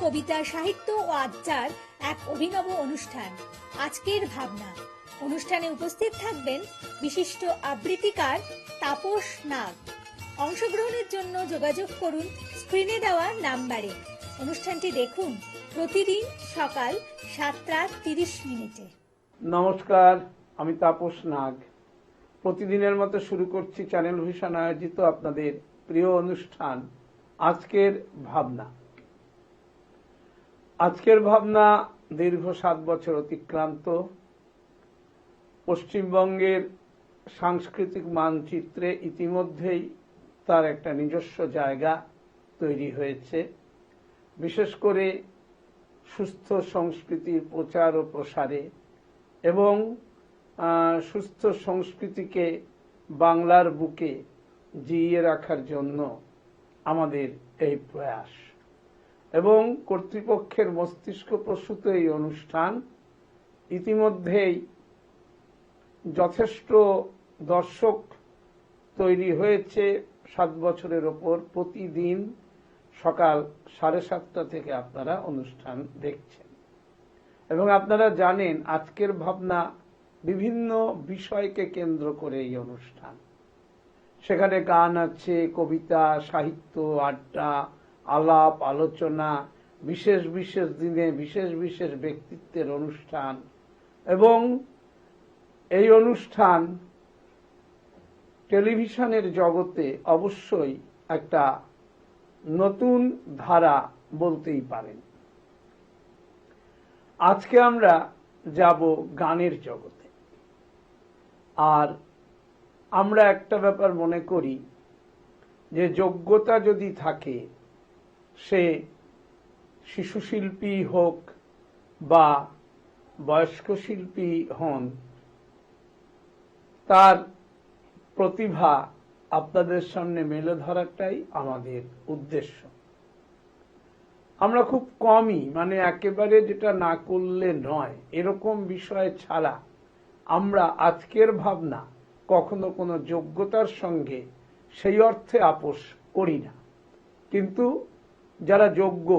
কবিতা, সাহিত্য ও আড্ডার এক অভিনব অনুষ্ঠান আজকের ভাবনা। অনুষ্ঠানে উপস্থিত থাকবেন বিশিষ্ট আবৃত্তিকার তাপস নাগ। অংশগ্রহণের জন্য যোগাযোগ করুন স্ক্রিনে দেওয়া নাম্বারে। অনুষ্ঠানটি দেখুন প্রতিদিন সকাল 7:30। নমস্কার, আমি তাপস নাগ। প্রতিদিনের মতো শুরু করছি চ্যানেল ভিশন আয়োজিত আপনাদের প্রিয় অনুষ্ঠান আজকের ভাবনা। আজকের ভাবনা দীর্ঘ 7 বছর অতিক্রান্ত। পশ্চিমবঙ্গের সাংস্কৃতিক মানচিত্রে ইতিমধ্যেই তার একটা নিজস্ব জায়গা তৈরি হয়েছে। বিশেষ করে সুস্থ সংস্কৃতির প্রচার ও প্রসারে এবং সুস্থ সংস্কৃতিকে বাংলার বুকে জিইয়ে রাখার জন্য আমাদের এই প্রয়াস এবং কর্তৃপক্ষের মস্তিষ্ক প্রসূত এই অনুষ্ঠান ইতিমধ্যেই যথেষ্ট দর্শক তৈরি হয়েছে। 7 বছরের ওপর প্রতিদিন সকাল 7:30 থেকে আপনারা অনুষ্ঠান দেখছেন এবং আপনারা জানেন আজকের ভাবনা বিভিন্ন বিষয়কে কেন্দ্র করে এই অনুষ্ঠান। সেখানে গান আছে, কবিতা, সাহিত্য, আড্ডা, আলাপ আলোচনা, বিশেষ বিশেষ দিনে বিশেষ বিশেষ ব্যক্তিত্বের অনুষ্ঠান এবং এই অনুষ্ঠান টেলিভিশনের জগতে অবশ্যই একটা নতুন ধারা বলতেই পারেন। আজকে আমরা যাব গানের জগতে। আর আমরা একটা ব্যাপার মনে করি যে যোগ্যতা যদি থাকে, সে শিশু শিল্পী হোক বা বয়স্ক শিল্পী হন, তার প্রতিভা আপনাদের সামনে মেলে ধরাটাই আমাদের উদ্দেশ্য। আমরা খুব কমই, মানে একেবারে যেটা না করলে নয় এরকম বিষয় ছাড়া আমরা আজকের ভাবনা কখনো কোনো যোগ্যতার সঙ্গে সেই অর্থে আপোষ করি না। কিন্তু যারা যোগ্য,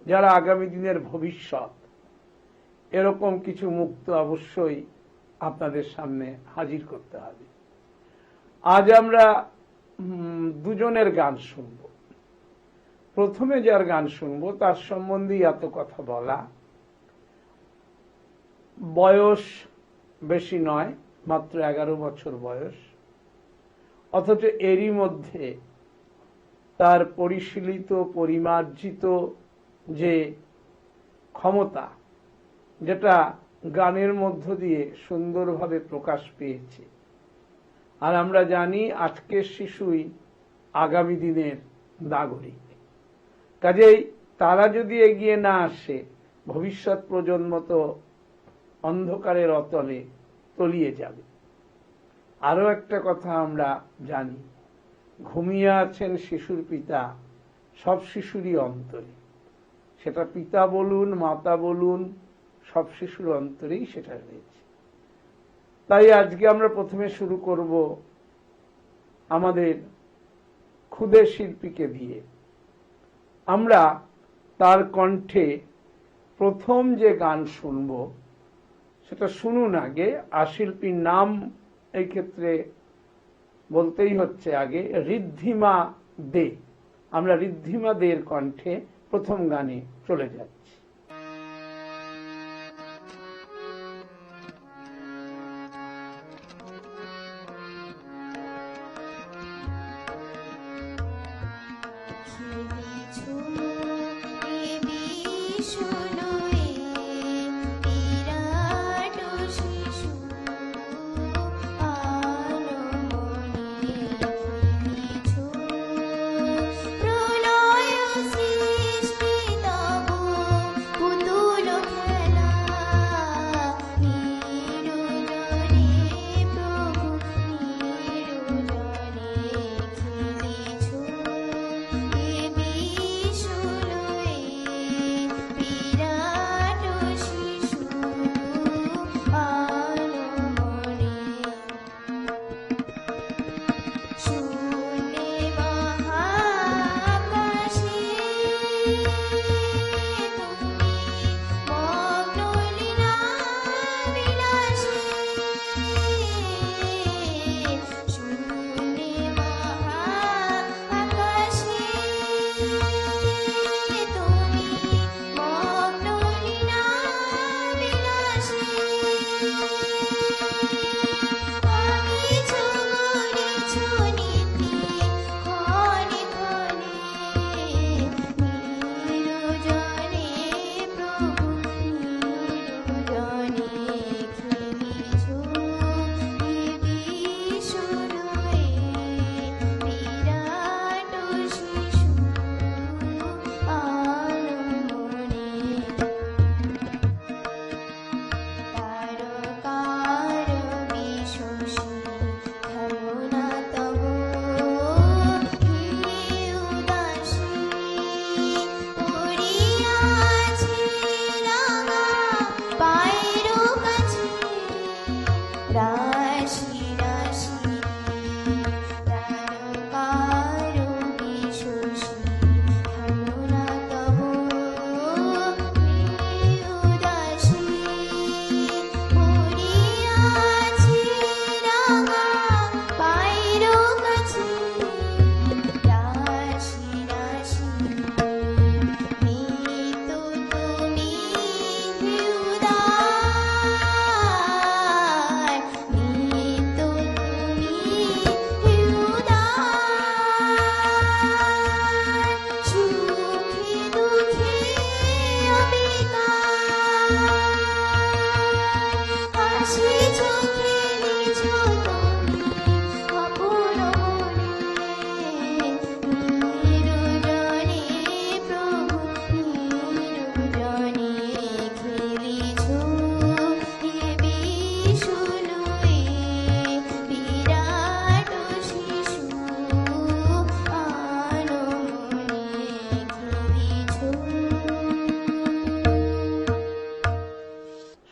যারা আগামী দিনের ভবিষ্যৎ, এরকম কিছু মুক্ত অবশ্যই আপনাদের সামনে হাজির করতে হবে। আজ আমরা দুজনের গান শুনব। প্রথমে যার গান শুনবো তার সম্বন্ধে এত কথা বলা। বয়স বেশি নয়, মাত্র 11 বছর বয়স, অথচ এরই মধ্যে তার পরিশীলিত পরিমার্জিত যে ক্ষমতা, যেটা গানের মধ্য দিয়ে সুন্দরভাবে প্রকাশ পেয়েছে। আর আমরা জানি আজকের শিশুই আগামী দিনের নাগরিক। কাজেই তারা যদি এগিয়ে না আসে, ভবিষ্যৎ প্রজন্ম তো অন্ধকারের অতলে তলিয়ে যাবে। আরো একটা কথা আমরা জানি, ঘুমিয়ে আছেন শিশুর পিতা সব শিশুরই অন্তরে। সেটা পিতা বলুন, মাতা বলুন, সব শিশুর অন্তরেই সেটা রয়েছে। তাই আজকে আমরা প্রথমে শুরু করব আমাদের ক্ষুদে শিল্পীকে দিয়ে। আমরা তার কণ্ঠে প্রথম যে গান শুনব সেটা শুনুন আগে। আর শিল্পীর নাম এই ক্ষেত্রে বলতেই হচ্ছে আগে, ঋদ্ধিমা দে। আমরা ঋদ্ধিমা দের কণ্ঠে প্রথম গানে চলে যাচ্ছি।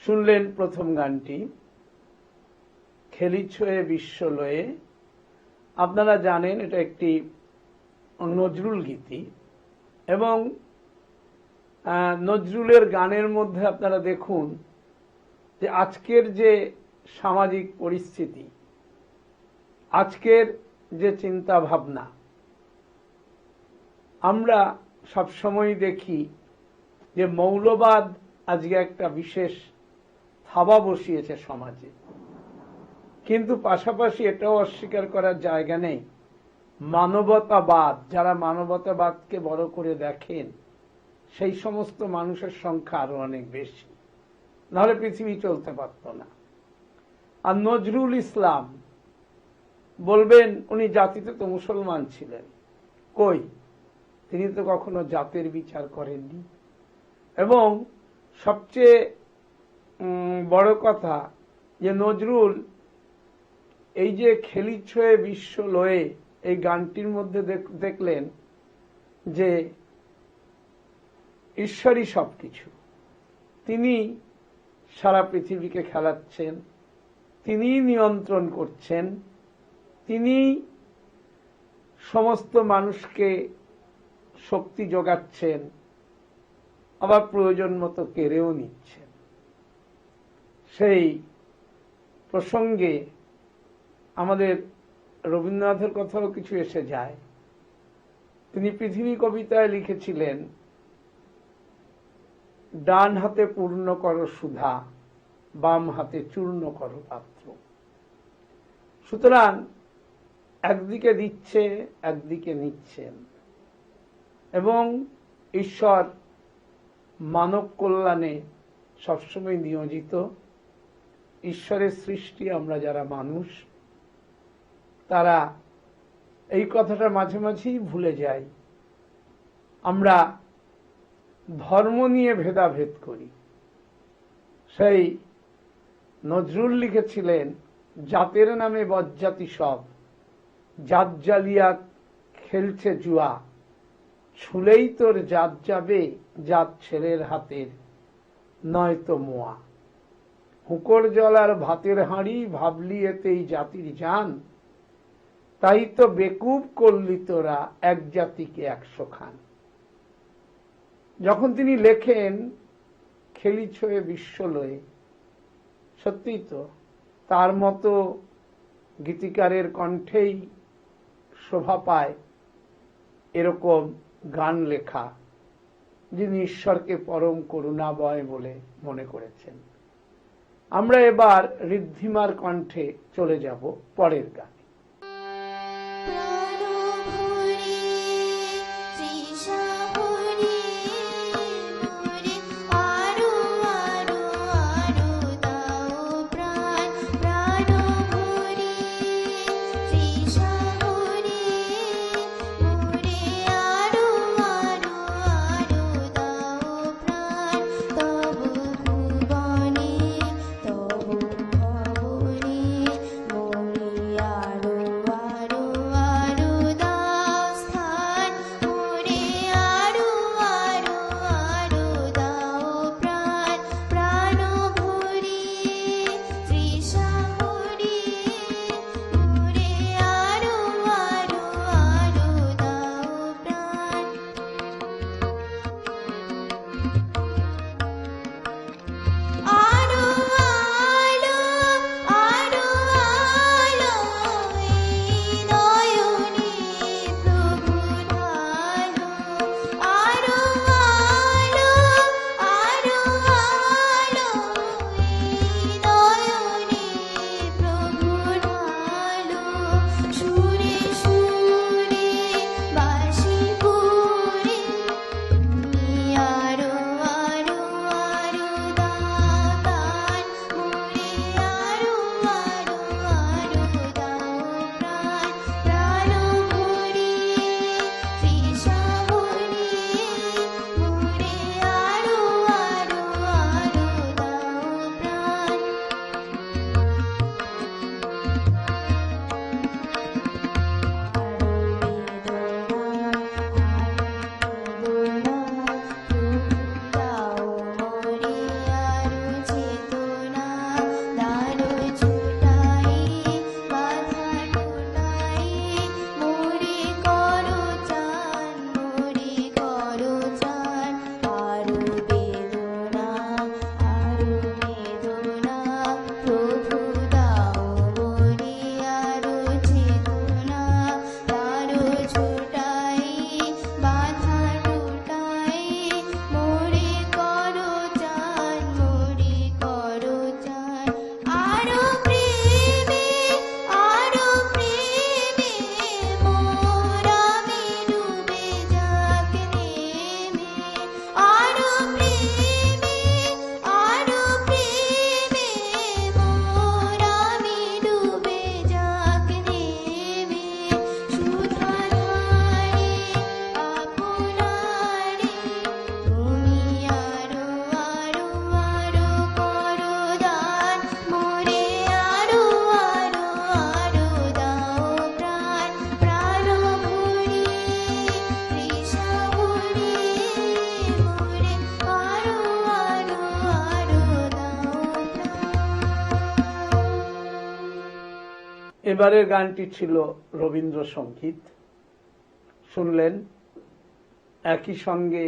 শুনলেন প্রথম গানটি খেলিছ এ বিশ্বলয়ে। আপনারা জানেন এটা একটি নজরুল গীতি, এবং নজরুলের গানের মধ্যে আপনারা দেখুন যে আজকের যে সামাজিক পরিস্থিতি, আজকের যে চিন্তা ভাবনা, আমরা সবসময় দেখি যে মৌলবাদ আজকে একটা বিশেষ থাবা বসিয়েছে সমাজে, কিন্তু পাশাপাশি এটাও অস্বীকার করার জায়গা নেই মানবতাবাদ, যারা মানবতাবাদকে বড় করে দেখেন সেই সমস্ত মানুষের সংখ্যা আরো অনেক বেশি, নাহলে পৃথিবী চলতে পারত না। আর নজরুল ইসলাম বলবেন উনি জাতিতে তো মুসলমান ছিলেন, কই, তিনি তো কখনো জাতের বিচার করেননি। এবং সবচেয়ে বড় কথা যে নজরুল এই যে খেলিছ এ বিশ্ব লয়ে, এই গানটির মধ্যে দেখলেন যে ঈশ্বরই সবকিছু, তিনি সারা পৃথিবীকে খেলাচ্ছেন, তিনি নিয়ন্ত্রণ করছেন, তিনি সমস্ত মানুষকে শক্তি যোগাচ্ছেন, আবার প্রয়োজন মতো কেড়েও নিচ্ছেন। সেই প্রসঙ্গে আমাদের রবীন্দ্রনাথের কথাও কিছু এসে যায়। তিনি পৃথিবী কবিতায় লিখেছিলেন, ডান হাতে পূর্ণ করো সুধা, বাম হাতে চূর্ণ করো পাত্র। সুতরাং একদিকে দিচ্ছে, একদিকে নিচ্ছেন, এবং ঈশ্বর মানব কল্যাণে সবসময় নিয়োজিত। ঈশ্বরের সৃষ্টি আমরা যারা মানুষ, তারা এই কথাটা মাঝে মাঝেই ভুলে যাই। আমরা ধর্ম নিয়ে ভেদাভেদ করি। সেই নজরুল লিখেছিলেন, জাতের নামে বজ্জাতি সব, জাত জ্বালিয়া খেলছে জুয়া, ছুলেই তোর জাত যাবে, জাত ছেলের হাতের নয়তো মোয়া। হুঁকর জলার ভাতের হাঁড়ি, ভাবলি এতেই জাতির জান, তাই তো বেকুব করলি তোরা এক জাতিকে 100 খান। যখন তিনি লেখেন খেলিছ এ বিশ্বলয়ে, সত্যিই তো তার মতো গীতিকারের কণ্ঠেই শোভা পায় এরকম গান লেখা, যিনি ঈশ্বরকে পরম করুণাময় বলে মনে করেছেন। আমরা এবার ঋদ্ধিমার কণ্ঠে চলে যাব পরের গান। আর এবারের গানটি ছিল রবীন্দ্রসঙ্গীত। শুনলেন একই সঙ্গে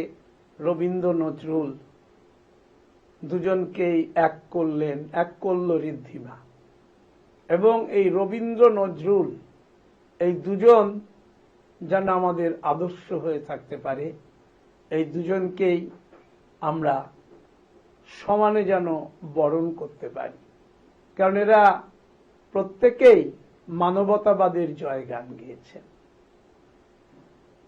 রবীন্দ্র নজরুল দুজনকেই এক করল ঋদ্ধিমা। এবং এই রবীন্দ্র নজরুল এই দুজন যেন আমাদের আদর্শ হয়ে থাকতে পারে, এই দুজনকেই আমরা সমানে যেন বরণ করতে পারি, কারণ এরা প্রত্যেকেই মানবতাবাদের জয়গান গেয়েছেন।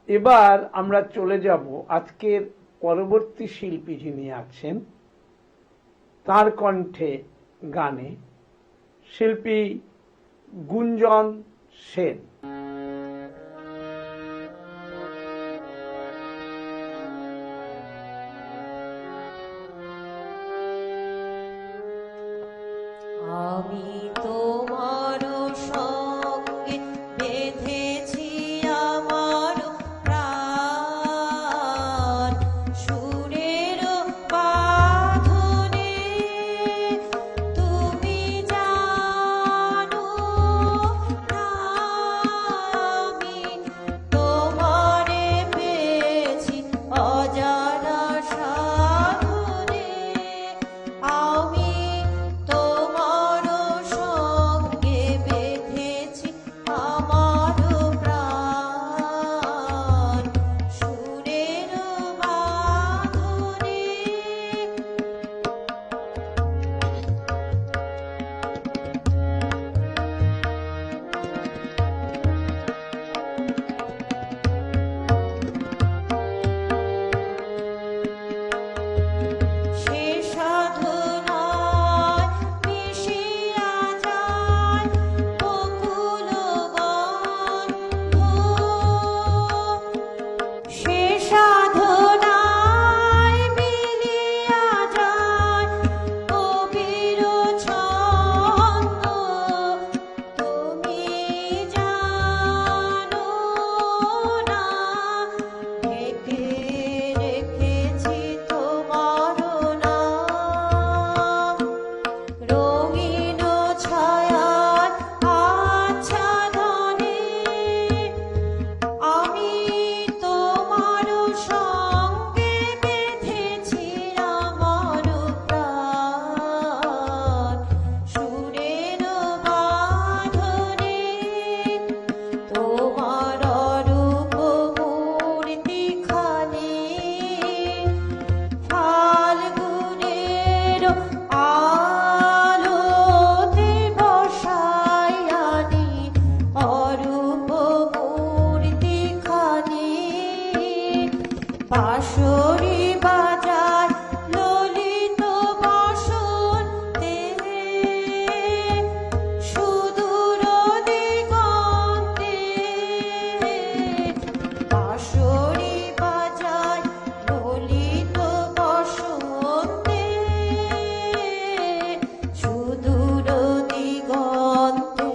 এবার আমরা চলে যাব আজকের পরবর্তী শিল্পী যিনি আছেন তার কণ্ঠে গানে, শিল্পী গুঞ্জন সেন। আমি তোমার সঙ্গে বেঁধেছি আমার প্রাণ, সুরের বাঁধনে তুমি জানো না, আমি তোমারে পেয়েছি অজানা সাধনে। আমি তোমার সঙ্গে বেঁধেছি আমার প্রাণ, সুরের বাঁধনে। সে সাধনায় মিশিয়া যায় বকুল গন্ধ, সে সাধনায় মিলিয়া যায় কবির ছন্দ। তুমি জানো না, ঢেকে রেখেছি তোমার নাম, রঙিন ছায়ার আচ্ছাদনে। আমি তোমার সঙ্গে বেঁধেছি আমার প্রাণ, সুরের বাঁধনে। তোমার রূপ মূর্তিখানি ফাল্গুনের আলোতে বসাইয়ানি, অরূপ মূর্তিখানি বাঁশরি বাজায় ললিত বসন্তে, সুদূর দিগন্তে। বাঁশরি বাজায় ললিত বসন্তে, সুদূর দিগন্তে।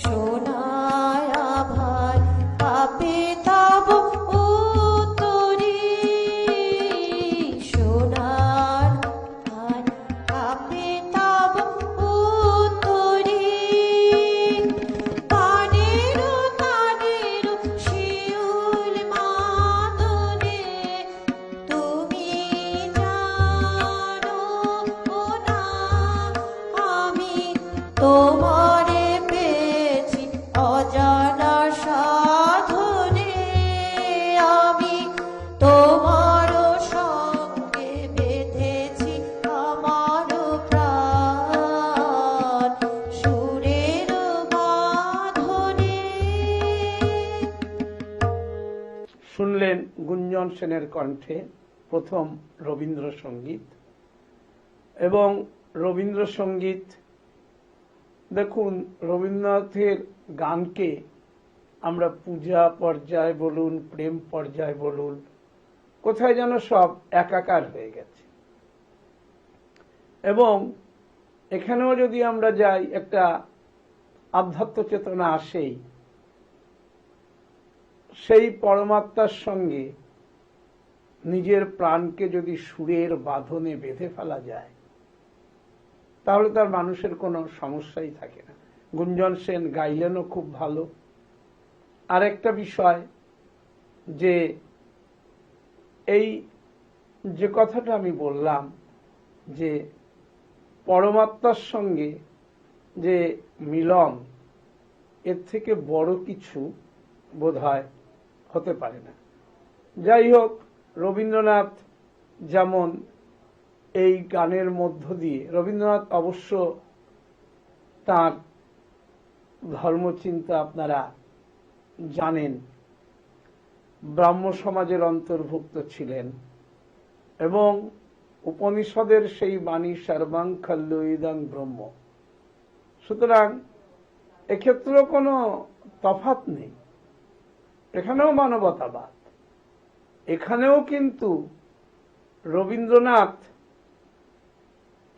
সোনায় আভার পাপে তব উত্তরী, সোনার আভার পাপে তব উত্তরী। তানের তানের শিউল মাদনে, তুমি জানো না, আমি তোমারে পেয়েছি অজানা সাধনে। আমি তোমার সঙ্গে বেঁধেছি আমার প্রাণ, সুরের বাঁধনে। শুনলেন গুঞ্জন সেনের কণ্ঠে প্রথম রবীন্দ্রসঙ্গীত। এবং রবীন্দ্রসঙ্গীত, দেখুন রবীন্দ্রনাথের গানকে আমরা পূজা পর্যায় বলুন, প্রেম পর্যায় বলুন, কোথায় যেন সব একাকার হয়ে গেছে। এবং এখানেও যদি আমরা যাই, একটা আধ্যাত্ম চেতনা আসেই, সেই পরমাত্মার সঙ্গে নিজের প্রাণকে যদি সুরের বাঁধনে বেঁধে ফেলা যায়, তাহলে তার মানুষের কোনো সমস্যাই থাকে না। গুঞ্জন সেন গাইলেনও খুব ভালো। আরেকটা বিষয় যে এই যে কথাটা আমি বললাম যে পরমাত্মার সঙ্গে যে মিলন, এর থেকে বড় কিছু বোধহয় হতে পারে না। যাই হোক, রবীন্দ্রনাথ যেমন এই গানের মধ্য দিয়ে, রবীন্দ্রনাথ অবশ্য তার ধর্মচিন্তা আপনারা জানেন, ব্রাহ্ম সমাজের অন্তর্ভুক্ত ছিলেন এবং উপনিষদের সেই বাণী সর্বাং খল্লু ইদং ব্রহ্ম। সুতরাং এক্ষেত্রেও কোনো তফাৎ নেই, এখানেও মানবতাবাদ। এখানেও কিন্তু রবীন্দ্রনাথ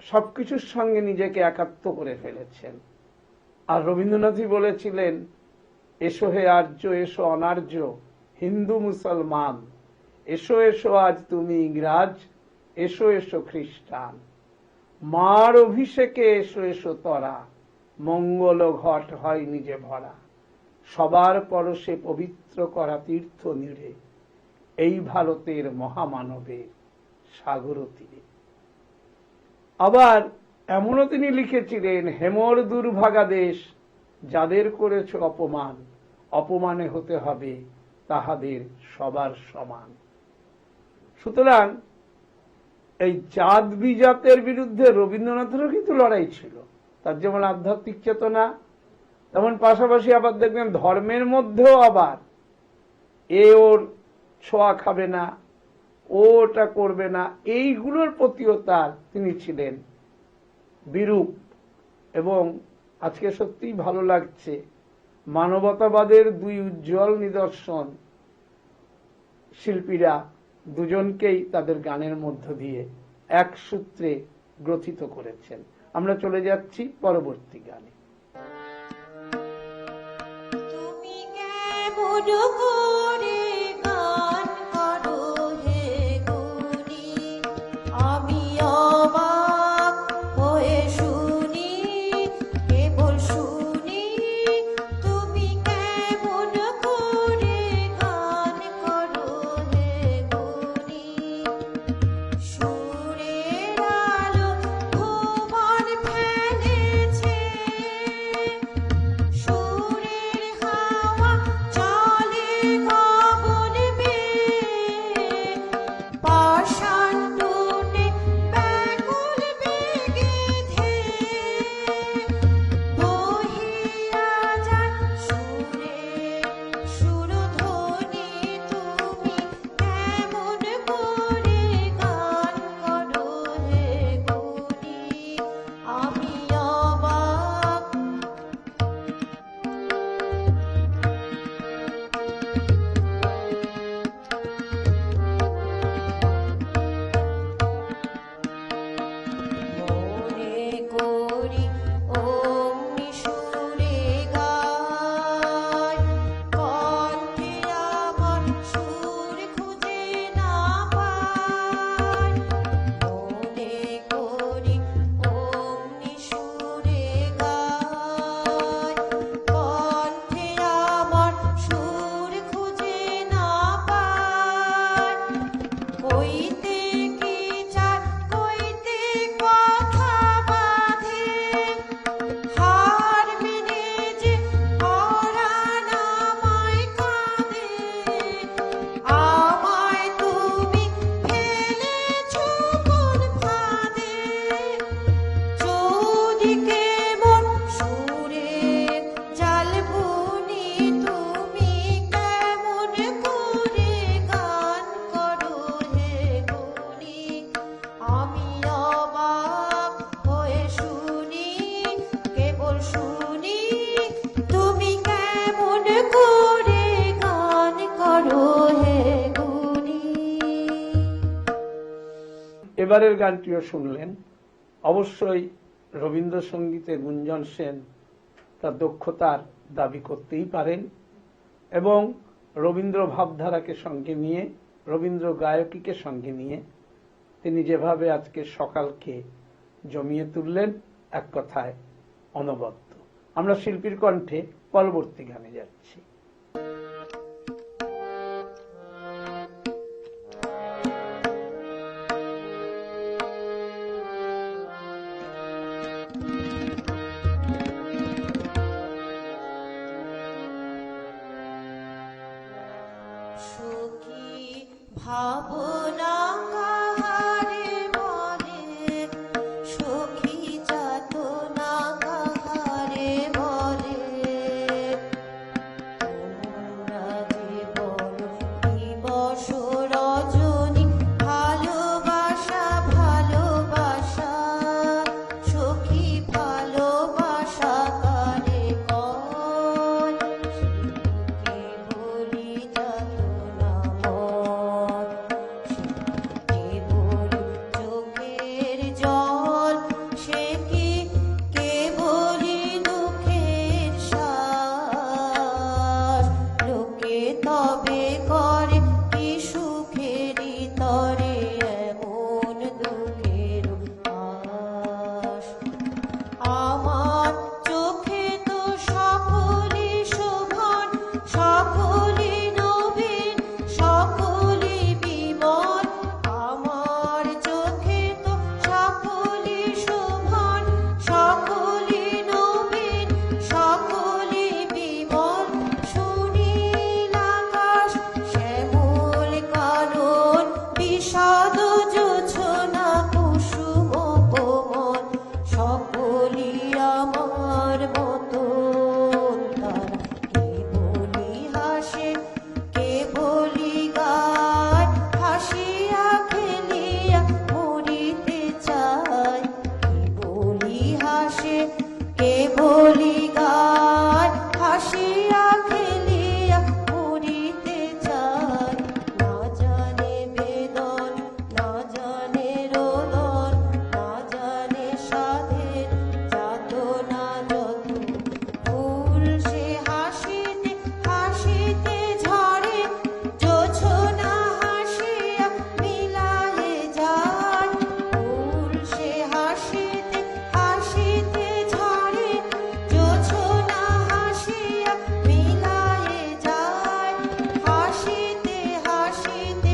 সবকিছুর সঙ্গে নিজেকে একাত্ম করে ফেলেছেন। আর রবীন্দ্রনাথই বলেছিলেন, এসো হে আর্য, এসো অনার্য, হিন্দু মুসলমান, এসো এসো আজ তুমি ইংরাজ, এসো এসো খ্রিস্টান, মার অভিষেকে এসো এসো তরা, মঙ্গল ঘট হয় নিজে ভরা, সবার পরশে পবিত্র করা তীর্থ নীড়ে, এই ভারতের মহামানবের সাগর তীরে। আবার এমনও তিনি লিখেছিলেন, হেমর দুর্ভাগা দেশ, যাদের করেছ অপমান, অপমানে হতে হবে তাহাদের সবার সমান। সুতরাং এই জাত বিজাতের বিরুদ্ধে রবীন্দ্রনাথেরও কিন্তু লড়াই ছিল। তার যেমন আধ্যাত্মিক চেতনা, তেমন পাশাপাশি আবার দেখবেন ধর্মের মধ্যেও আবার এ ওর ছোঁয়া খাবে না, ও ওটা করবে না, এইগুলোর প্রতিও তার তিনি ছিলেন বিরূপ। এবং আজকে সত্যিই ভালো লাগছে, মানবতাবাদের দুই উজ্জ্বল নিদর্শন শিল্পীরা দুজনকেই তাদের গানের মধ্য দিয়ে এক সূত্রে গ্রথিত করেছেন। আমরা চলে যাচ্ছি পরবর্তী গানে। তুমি কেমন করে গান করো হে গুণী, আমি অবাক হয়ে শুনি, কেবল শুনি। তুমি কেমন করে গান করো হে গুণী, সুরের আলো ভুবন ফেলেছে, সুরের হাওয়া চলে গগন বেয়ে, পাষাণ টুনে ব্যাকুল বেগে ধেয়ে, বহিয়া যায় সুরের সুরধ্বনি। তুমি কেমন করে গান করো হে গুণী, আমি অবাক। মনে করি অমনি সুরে গায়, কণ্ঠে আমার সুর খুঁজে না পায়। মনে করি অমনি সুরে গায়, কণ্ঠে আমার সুর খুঁজে না পায়। কইতে কি চায়, কইতে কথা বাঁধে, হার মেনে যে পরাণ আমায় কাঁদে। আমায় তুমি ফেলেছ কোন ফাঁদে, চৌদিকে মন সুরের জাল বুনি। তুমি কেমন করে গান করো হে গুণী, আমি অবাক হয়ে শুনি, কেবল শুনি। তুমি কেমন করে গান করো হে গুণী। এবারের গানটিও শুনলেন। অবশ্যই রবীন্দ্রসঙ্গীতে গুঞ্জন সেন তার দক্ষতার দাবি করতেই পারেন এবং রবীন্দ্র ভাবধারাকে সঙ্গে নিয়ে, রবীন্দ্র গায়কীকে সঙ্গে নিয়ে তিনি যেভাবে আজকে সকালকে জমিয়ে তুললেন, এক কথায় অনবদ্য। আমরা শিল্পীর কণ্ঠে পরবর্তী গানে যাচ্ছি। সখী ভাবনা কাহারে বলে, সখী যাতনা কাহারে বলে, তোমরা যে বলো দিবস রজনী ভালোবাসা ভালোবাসা, সখী ভালোবাসা কারে কয়, কে বলি যাতনা মন, কে বলি চোখের জল, সে কি কে বলি দুঃখের শ্বাস, লোকে তবে করে কি সুখেরই তরে এমন দুঃখের আশ। আমার চোখে তো সকলই শোভন, সকলই নবীন, সকলই বিমল, আমার চোখে তো সকলই শোভন, সকলই নবীন, সকলই বিমল, সুনীল আকাশ শ্যামল কানন, বিষাদ জোছনা কুসুম কোমল, সকলই আমার মতন, তারা কে বলি হাসে কে বলি গায়, হাসিয়া খেলিয়া মরিতে চায়, কে বলি হাসে কে বলি গায়, হাসিয়া খেলিয়া মরিতে চায়, না জানে বেদন না জানে রোদন, না জানে সাধের যাতনা যত, ফুল সে হাসিতে হাসিতে ঝরে, জোছনা হাসিয়া মিলায়ে যায়, ফুল সে হাসিতে হাসিতে ঝরে, জোছনা হাসিয়া মিলায়ে যায়, হাসিতে হাসিতে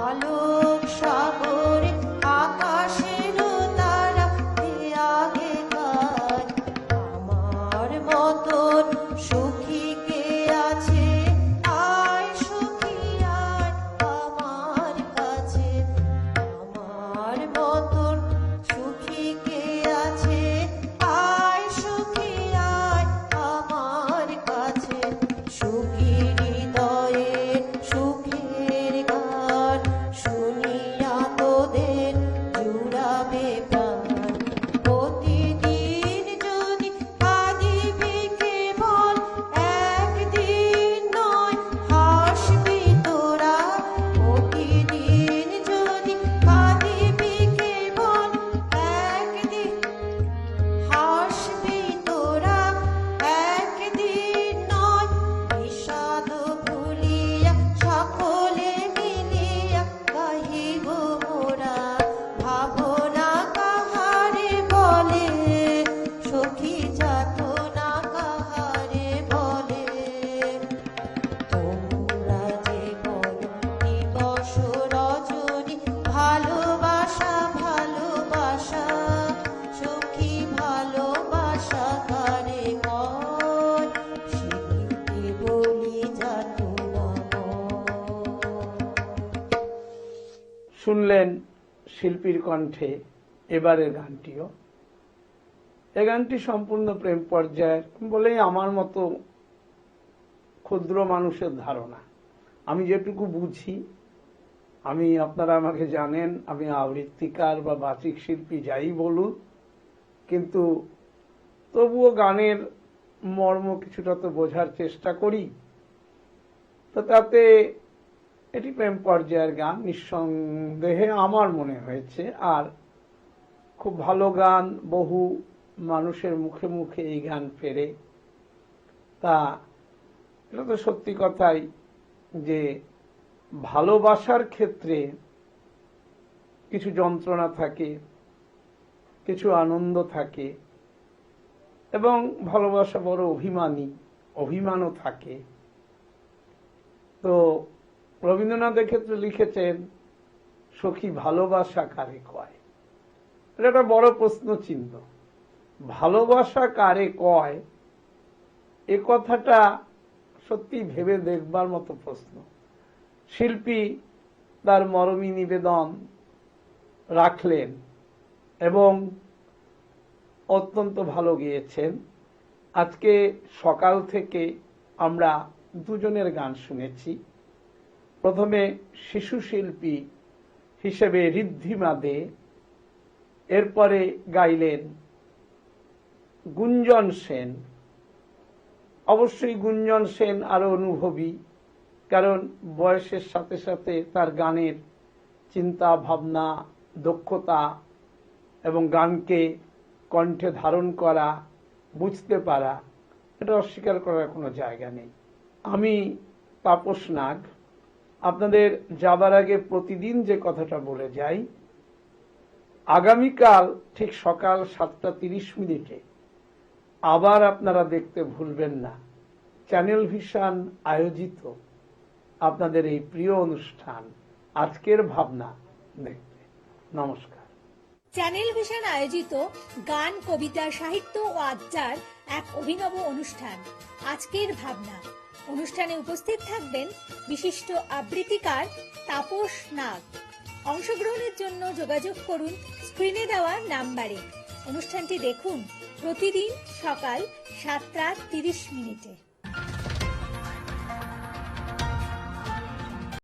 আলোক সাগরে আকাশের তারা আগে গায়, আমার মতন সুখী কে আছে, আয় সুখী আয় আমার কাছে, আমার মতন সুখী কে আছে, আয় সুখী আয় আমার কাছে, সুখী হৃদয়ের সুখের গান শুনিয়া তোদের জুড়াবে প্রাণ, প্রতিদিন যদি কাঁদিবি কেবল, একদিন নয় হাসবি তোরা, প্রতিদিন যদি কাঁদিবি কেবল, একদিন হাসবি তোরা, একদিন নয় বিষাদ ভুলিয়া সকলে মিলিয়া গাহিব মোরা, ভাবনা কাহারে বলে, সখী যাতনা কাহারে বলে, তোমরা যে বলো দিবস রজনী ভালোবাসা ভালোবাসা, সখী ভালোবাসা কারে কয়, সে কি বলি যাতনা মন। শুনলেন শিল্পীর কণ্ঠে এবারের গানটিও। এই গানটি সম্পূর্ণ প্রেম পর্যায়ের বলেই আমার মতো ক্ষুদ্র মানুষের ধারণা। আমি যেটুকু বুঝি, আমি আপনারা আমাকে জানেন, আমি আবৃত্তিকার বা বাচিক শিল্পী যাই বলুন, কিন্তু তবুও গানের মর্ম কিছুটা তো বোঝার চেষ্টা করি। তো তাতে এটি প্রেম পর্যায়ের গান নিঃসন্দেহে আমার মনে হয়েছে। আর খুব ভালো গান, বহু মানুষের মুখে মুখে এই গান ফেরে, তা এটা তো সত্যি কথাই যে ভালোবাসার ক্ষেত্রে কিছু যন্ত্রণা থাকে, কিছু আনন্দ থাকে, এবং ভালোবাসা বড় অভিমানও থাকে। তো রবীন্দ্রনাথের ক্ষেত্রে লিখেছেন, সখী ভালোবাসা কারে কয়। এটা একটা বড় প্রশ্ন চিহ্ন। ভালোবাসা কারে কয়, এ কথাটা সত্যি ভেবে দেখবার মতো প্রশ্ন। শিল্পী তার মরমী নিবেদন রাখলেন এবং অত্যন্ত ভালো গেয়েছেন। আজকে সকাল থেকে আমরা দুজনের গান শুনেছি। প্রথমে শিশু শিল্পী হিসেবে ঋদ্ধিমা দে, এরপরে গাইলেন গুঞ্জন সেন। অবশ্যই গুঞ্জন সেন আরো অনুভবী, কারণ বয়সের সাথে সাথে তার গানের চিন্তা ভাবনা, দক্ষতা এবং গানকে কণ্ঠে ধারণ করা, বুঝতে পারা, এটা অস্বীকার করার কোনো জায়গা নেই। আমি তাপস নাগ, আপনাদের যাবার আগে প্রতিদিন যে কথাটা বলে যাই, আগামীকাল ঠিক সকাল 7:30 আবার আপনারা দেখতে ভুলবেন না চ্যানেল ভিশন আয়োজিত আপনাদের এই প্রিয় অনুষ্ঠান আজকের ভাবনা দেখতে। নমস্কার। চ্যানেল ভিশন আয়োজিত গান, কবিতা, সাহিত্য ও আড্ডার এক অভিনব অনুষ্ঠান আজকের ভাবনা। অনুষ্ঠানে উপস্থিত থাকবেন বিশিষ্ট আবৃত্তিকার তাপস নাগ। অংশগ্রহণের জন্য যোগাযোগ করুন স্ক্রিনে দেওয়া নাম্বারে। অনুষ্ঠানটি দেখুন প্রতিদিন সকাল 7:30।